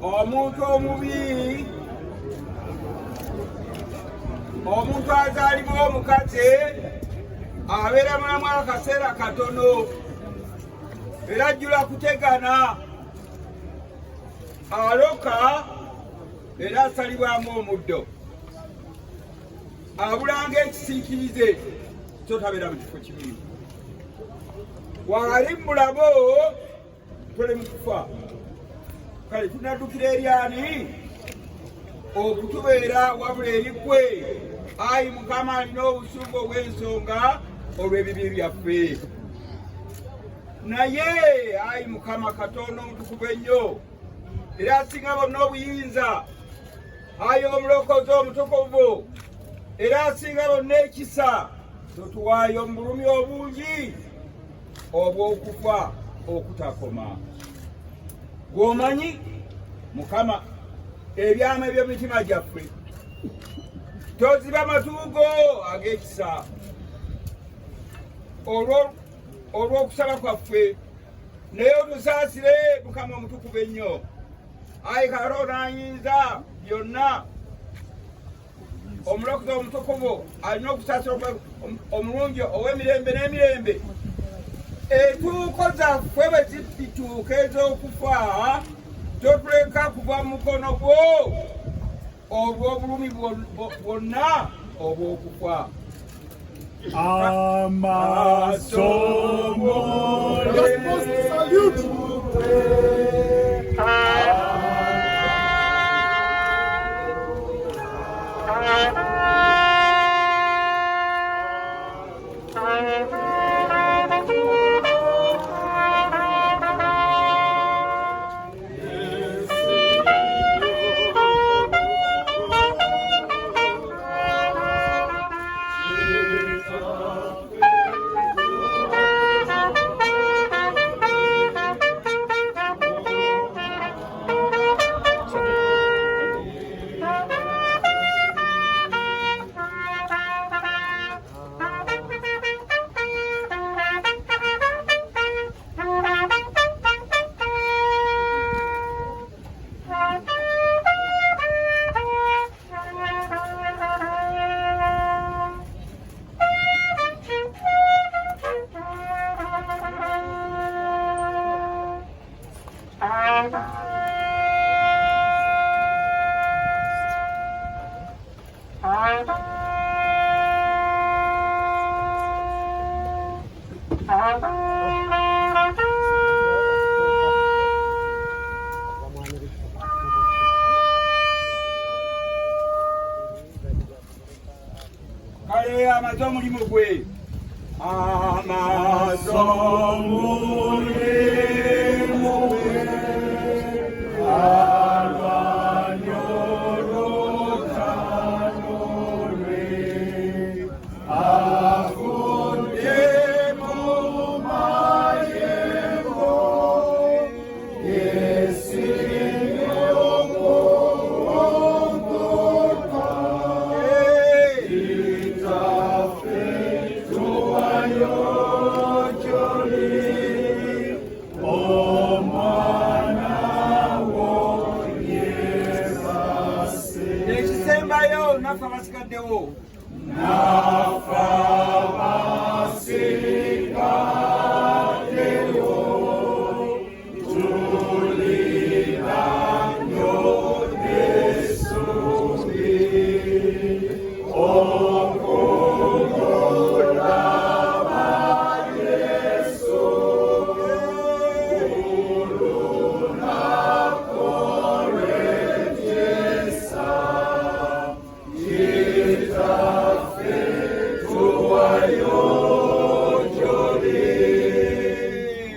omuntu omubi, omuntu azaalibwa omukazi abeera mulamu akaseera katono era ajjula kutegana, aloka era asalibwamu omuddo, abulanga ekisiikirize so tabeera mu kifo kibi. Wali mulabo tole mu kufa, kale tunaddukira eri ani? Okutubeera wabula eri ggwe, ayi Mukama alina obusungu obw'ensonga olw'ebibi byaffe. Naye ayi Mukama Katonda omutukuvu ennyo era asinga bonna obuyinza, ayi omulokozi omutukuvu era asinga bonna ekisa, totuwaayo mu bulumi obungi obw'okufa okutakoma. Gw'omanyi Mukama ebyama eby'emitima gyaffe, toziba matuugo ag'ekisa olw'okusaba kwaffe, naye otusaasire Mukama omutukuvu ennyo. Ayi Katonda ayinza byonna, omulokozi omutukuvu alina okusaasira omulungi ow'emirembe n'emirembe. Entuuko zaffe bwe zituuka ez'okufa, totuleka kuva mu mukono gwo olw'obulumi bwonna obw'okufa. Kale amaze omulimu gwe, amaze omulimu gwe, alwanya olutalo lwe, afudde mu mayengo, yesimye okuwongoka. Kitaffe tuwayo gy'oli, omwana wo yeebase. Ekisembayo naffe abasigaddewo, naffe abasigaddewo tulina nnyo essuubi okulaba Yesu olunaku olw'ekyesa. Kitaffe tuwayo gy'oli,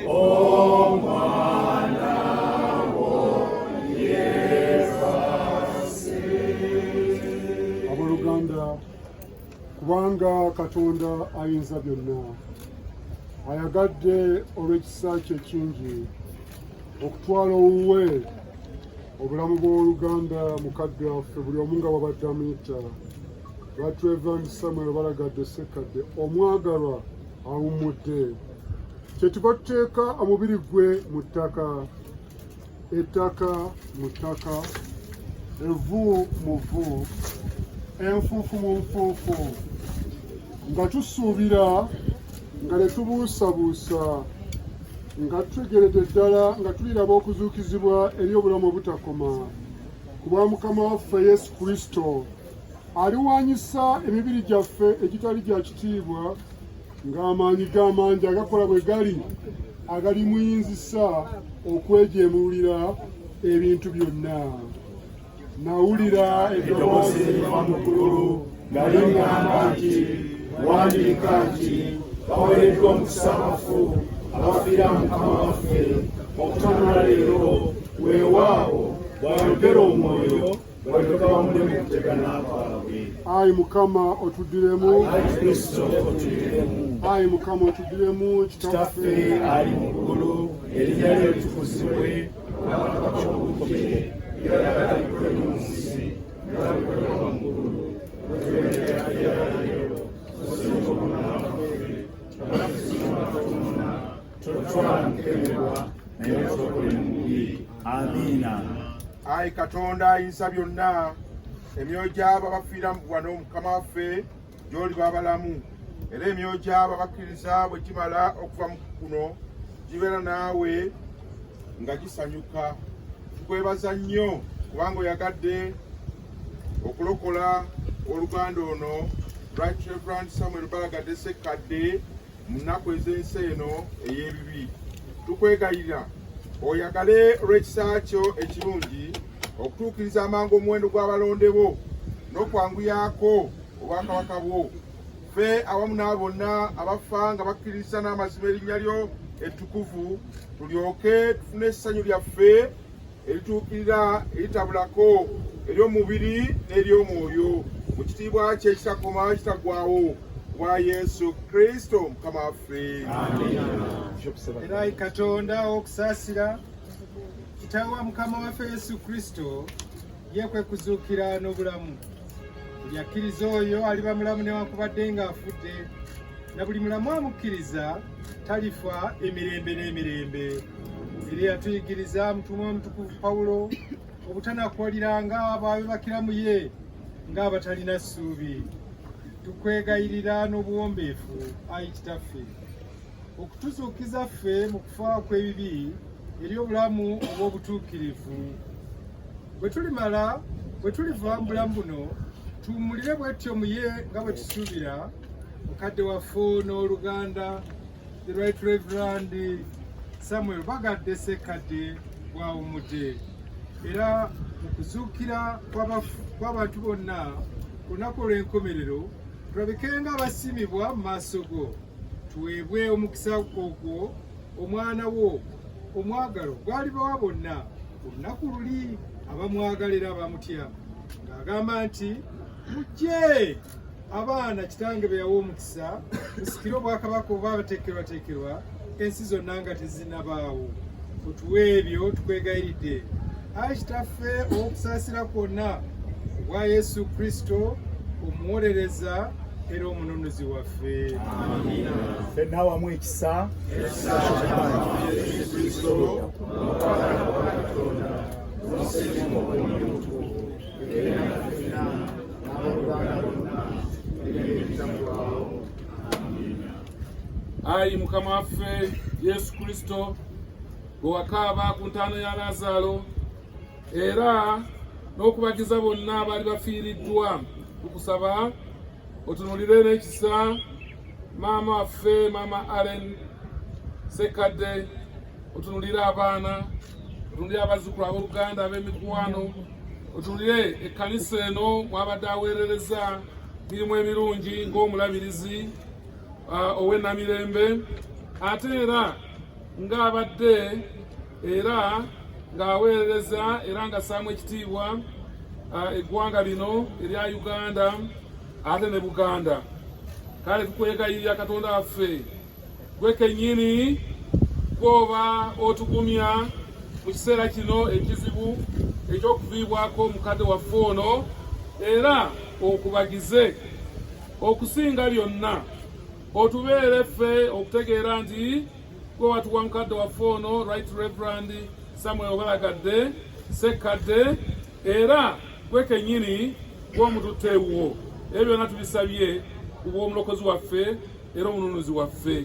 omwana wo yeebase. Abooluganda, kubanga Katonda ayinza byonna ayagadde olw'ekisa kye kingi okutwala owuwe obulamu bw'oluganda mukadde waffe buli omu nga wabadde amuyita RT.REV.SAMUEL BALAGADDE Ssekadde omwagalwa awummudde. Kyetuva tuteeka omubiri gwe mu ttaka ettaka mu ttaka, evvu mu vvu, enfuufu mu nfuufu, nga tusuubira nga ne tubuusabuusa, nga tutegeredde ddala nga tuliraba okuzuukizibwa eri obulamu obutakoma ku bwa Mukama waffe Yesu Kristo, aliwaanyisa emibiri gyaffe egitali gya kitiibwa, ng'amaanyi g'amangi agakola bwe gali agalimuyinzisa okwejeemululira ebintu byonna. Nawulira eddoboozi eriva mu ggulu nga liŋŋamba nti, wandiika nti, baweereddwa omukisa abafu abafiira mu Mukama waffe okutanula leero, weewaawo bw'ayogera omwoyo bw'ayogera bamulemu okutegana kwaabwe. Ayi Mukama otuddiremu, ayi Mukama otuddiremu. Kitaffe ali mu ggulu, erinnya lyo litukuzibwe, obwakabaka bwo bujje, ebyoyagala bikolwe mu nsi nga bikolebwa mu ggulu. Tuweerera leero, tusinga obulamu bwaffe, abatusinga batoona, totwala mu kukemebwa, naye tokole mu bubi. Amiina. Ayi Katonda ayinza byonna, emyoyo gy'abo abafiira wano Mukama waffe gy'oli babalamu, era emyoyo gy'abo abakkiriza bwe gimala okuva mu kuno gibeera naawe nga gisanyuka. Tukwebaza nnyo kubanga oyagadde okulokola oluganda ono RT.REV.SAMUEL BALAGADDE Ssekkadde mu nnaku ez'ensi eno ey'ebibi. Tukwegayirira oyagale olw'ekisa kyo ekirungi okutuukiriza amangu omuwendo gw'abalonde bo n'okwanguyaako obwakabaka bwo. Ffe awamu n'abo bonna abafa nga bakkiriza n'amazima erinnya lyo ettukuvu, tulyoke tufune essanyu lyaffe erituukirira eritabulako ery'omubiri n'ery'omwoyo, mu kitiibwa kye ekitakoma ekitaggwaawo, bwa Yesu Kristo Mukama waffe. Era ayi Katonda okusaasira, Kitaawe Mukama waffe Yesu Kristo ye kwe kuzuukira n'obulamu. Buli akkiriza oyo aliba mulamu newankubadde ng'afudde, na buli mulamu amukkiriza talifa emirembe n'emirembe. Era yatuyigiriza mutumwa omutukuvu Pawulo obutanakwaliranga abo abebakira mu ye ng'abatalina ssuubi. Tukwegayirira n'obuwombeefu, ayi Kitaffe, okutuzuukiza ffe mu kufa kw'ebibi eri obulamu obw'obutuukirivu. Bwe tuliva mu bulamu buno, tuwummulire bwetyo mu ye nga bwe tusuubira mukadde waffe n'oluganda RT.REV.SAMUEL BALAGADDE Ssekkadde bw'awummudde. Era mu kuzuukira kw'abantu bonna ku lunaku olw'enkomerero, tulabikenga abasiimibwa mu maaso go. Tuweebwe omukisa ogwo omwana wo omwagalo gw'alibawa bonna olunaku luli abamwagala era abamutya, ng'agamba nti, mujje abaana kitange be yawa omukisa, musikire obwakabaka oba bateekerwateekerwa ensi zonna nga tezinnabaawo. Otuwe ebyo tukwegayiridde, ayi Kitaffe, okusaasira kwonna obwa Yesu Kristo omuwolereza era omununuzi waffe. Ffenna awamu ekisa ayi Mukama waffe Yesu Kristo bwe wakaaba ku ntaana ya Lazaalo, era n'okubagiza bonna abaali bafiiriddwa, tukusaba otunulire n'ekisa maama waffe Maama Allen Ssekkadde, otunulire abaana, otunulire abazzukulu ab'oluganda ab'emikwano, otunulire ekkanisa eno mwabadde aweerereza mirimu emirungi ng'omulabirizi ow'e Namirembe, ate era ng'abadde era ng'aweerereza era ng'assaamu ekitiibwa eggwanga lino erya Uganda ate ne Buganda. Kale tukwegayirira Katonda waffe, gwe kennyini gw'oba otugumya mu kiseera kino ekizibu eky'okuviibwako mukadde waffe ono, era okubagize okusinga byonna, otubeere ffe okutegeera nti gwe watuwa mukadde waffe ono RT.REV. Samuel Balagadde Sekkadde era gwe kennyini gw'omututeewo. Ebyo byonna tubisabye ku bw'omulokozi waffe era omununuzi waffe.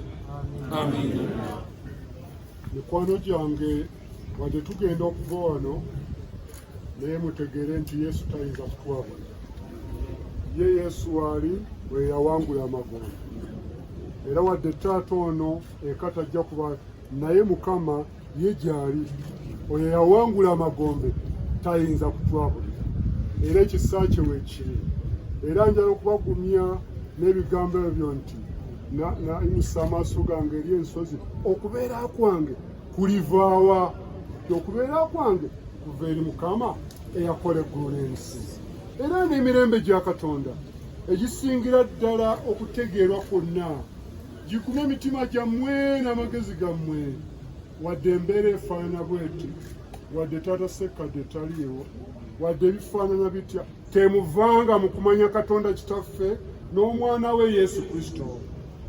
Amiina. Mikwano gyange wadde tugenda okuva wano naye mutegeere nti Yesu tayinza kutwabula. Ye Yesu wali bwe yawangula amagombe. Era wadde taata ono eka tajja kuba naye Mukama ye gy'ali oyo yawangula amagombe tayinza kutwabulira. Era ekisa kye weekiri. Era njala okubagumya n'ebigambo ebyo nti nayimusa amaaso gange eri ensozi okubeera kwange kulivaawa. Okubeera kwange kuva eri Mukama eyakola eggulu n'ensi. Era n'emirembe gya Katonda egisingira ddala okutegeerwa kwonna gikume emitima gyammwe n'amagezi gammwe. Wadde embeera efaanana bw'eti, wadde taata Sekkadde taliiwo, wadde ebifaanana bitya, temuvanga mu kumanya Katonda Kitaffe n'Omwana we Yesu Kristo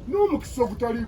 n'omukisa ogutali